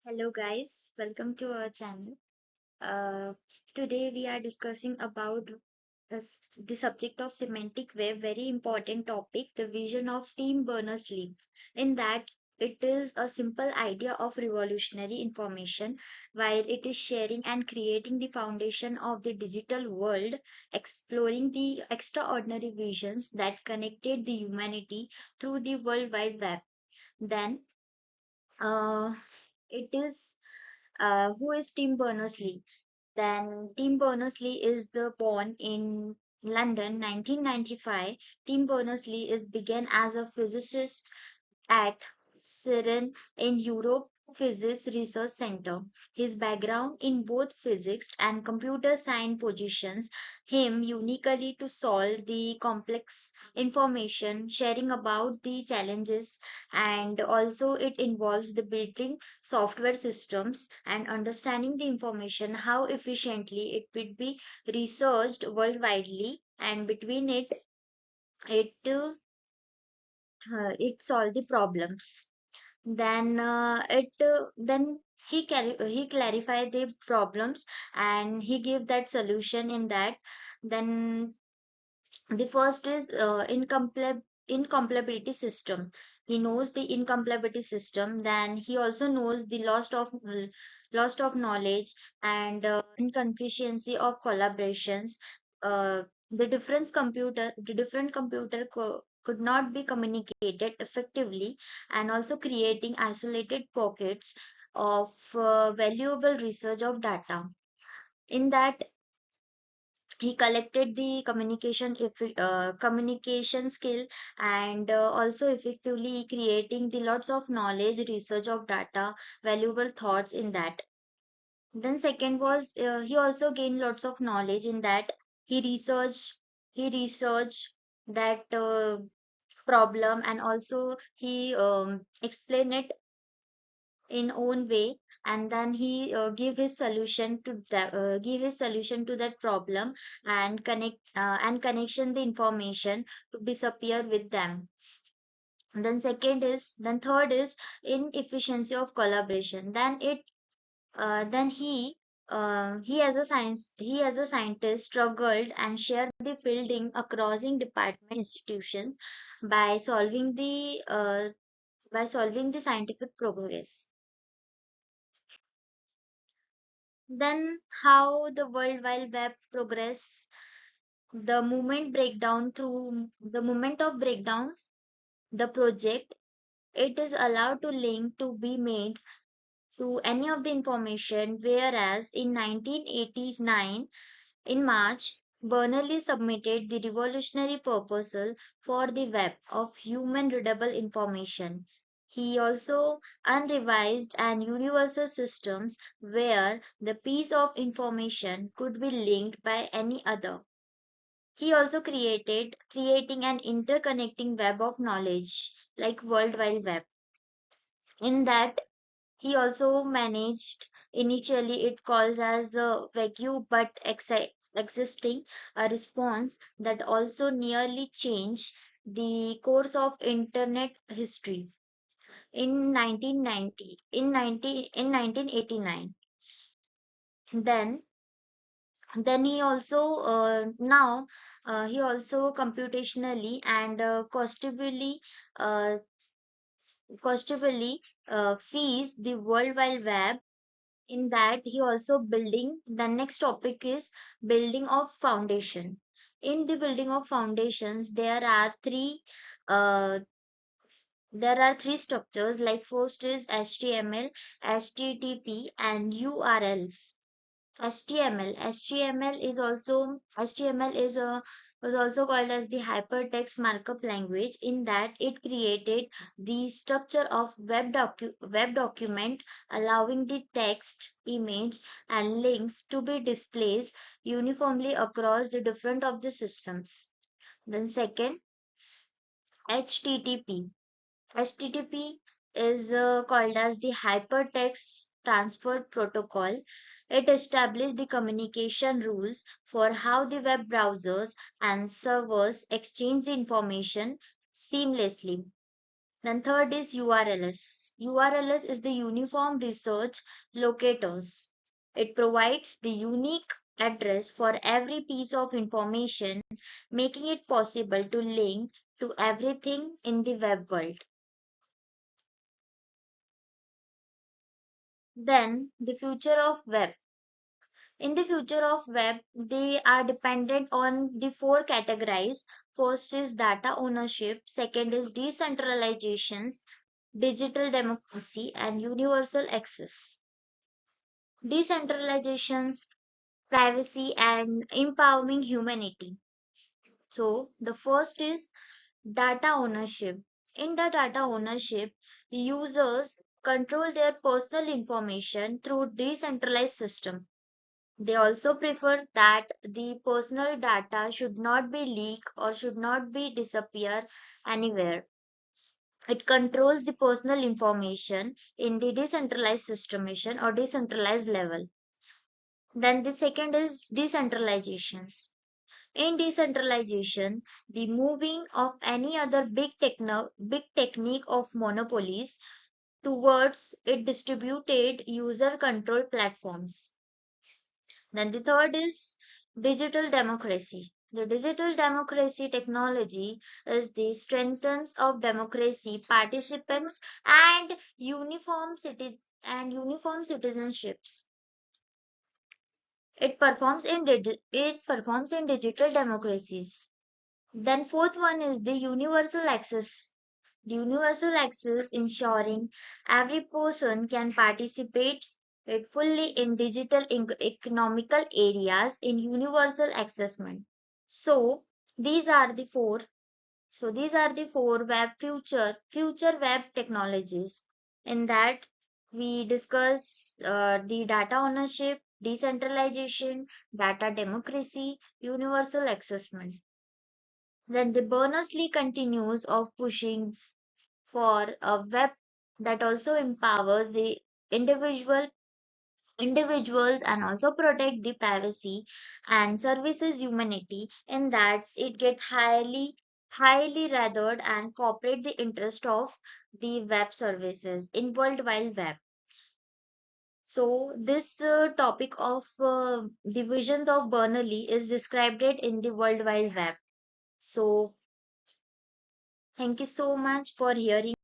Hello guys, welcome to our channel. Uh, Today we are discussing about the subject of semantic web, very important topic, the vision of Team Berners-lee. In that, it is a simple idea of revolutionary information, while it is sharing and creating the foundation of the digital world, exploring the extraordinary visions that connected the humanity through the World Wide Web. Then, uh, it is who is Tim Berners-Lee? Then Tim Berners-Lee is the born in London 1995. Tim Berners-Lee is began as a physicist at CERN in Europe Physics Research Center. His background in both physics and computer science positions him uniquely to solve the complex information sharing about the challenges, and also it involves the building software systems and understanding the information how efficiently it would be researched worldwide, and between it solve the problems. Then he clarify the problems and he give that solution in that. Then the first is incompatibility system. He knows the incompatibility system. Then he also knows the loss of knowledge and inconsistency of collaborations. uh, the different computer could not be communicated effectively, and also creating isolated pockets of valuable research of data. In that, he collected the communication skill, and also effectively creating the lots of knowledge, research of data, valuable thoughts in that. Then second was he also gained lots of knowledge in that. He researched he researched that problem, and also he explained it in own way, and then he give his solution to that problem, and connection the information to disappear with them. Then third is inefficiency of collaboration. Then he as a scientist struggled and shared the fielding across in department institutions by solving the scientific progress. Then how the World Wide Web progress, the moment of breakdown, the project, it is allowed to link to be made to any of the information, whereas in 1989, in March, Berners-Lee submitted the revolutionary proposal for the web of human readable information. He also unrevised and universal systems where the piece of information could be linked by any other. He also creating an interconnecting web of knowledge like World Wide Web. In that, he also managed, initially it calls as a vague but existing, a response that also nearly changed the course of internet history. In 1989, then he also now he also computationally and uh, costably fees the World Wide Web. In that, he also building, the next topic is building of foundation. In the building of foundations, uh, there are three structures, like first is HTML, HTTP, and URLs. HTML is also called as the hypertext markup language. In that, it created the structure of web document, allowing the text, image, and links to be displayed uniformly across the different of the systems. Then second, HTTP. HTTP is called as the Hypertext Transfer Protocol. It established the communication rules for how the web browsers and servers exchange the information seamlessly. Then third is URLs. URLs is the Uniform Research Locators. It provides the unique address for every piece of information, making it possible to link to everything in the web world. Then, the future of web. In the future of web, they are dependent on the four categories. First is data ownership, second is decentralizations, digital democracy, and universal access. Decentralizations, privacy, and empowering humanity. So, the first is data ownership. In the data ownership, users control their personal information through decentralized system. They also prefer that the personal data should not be leaked or should not be disappear anywhere. It controls the personal information in the decentralized systemation or decentralized level. Then the second is decentralizations. In decentralization, the moving of any other big technique of monopolies towards it distributed user control platforms. Then the third is digital democracy. The digital democracy technology is the strengthens of democracy, participants, and uniform citizenships. It performs in digital democracies. Then fourth one is the universal access. The universal access ensuring every person can participate it fully in digital economical areas in universal accessment. So these are the four. So these are the four web future web technologies. In that we discuss the data ownership, decentralization, data democracy, universal accessment. Then the Berners-lee continues of pushing for a web that also empowers the individual individuals and also protect the privacy and services humanity in that it get highly rathered and cooperate the interest of the web services in World Wide Web. So this topic of divisions of Berners-lee is described it in the World Wide Web. So thank you so much for hearing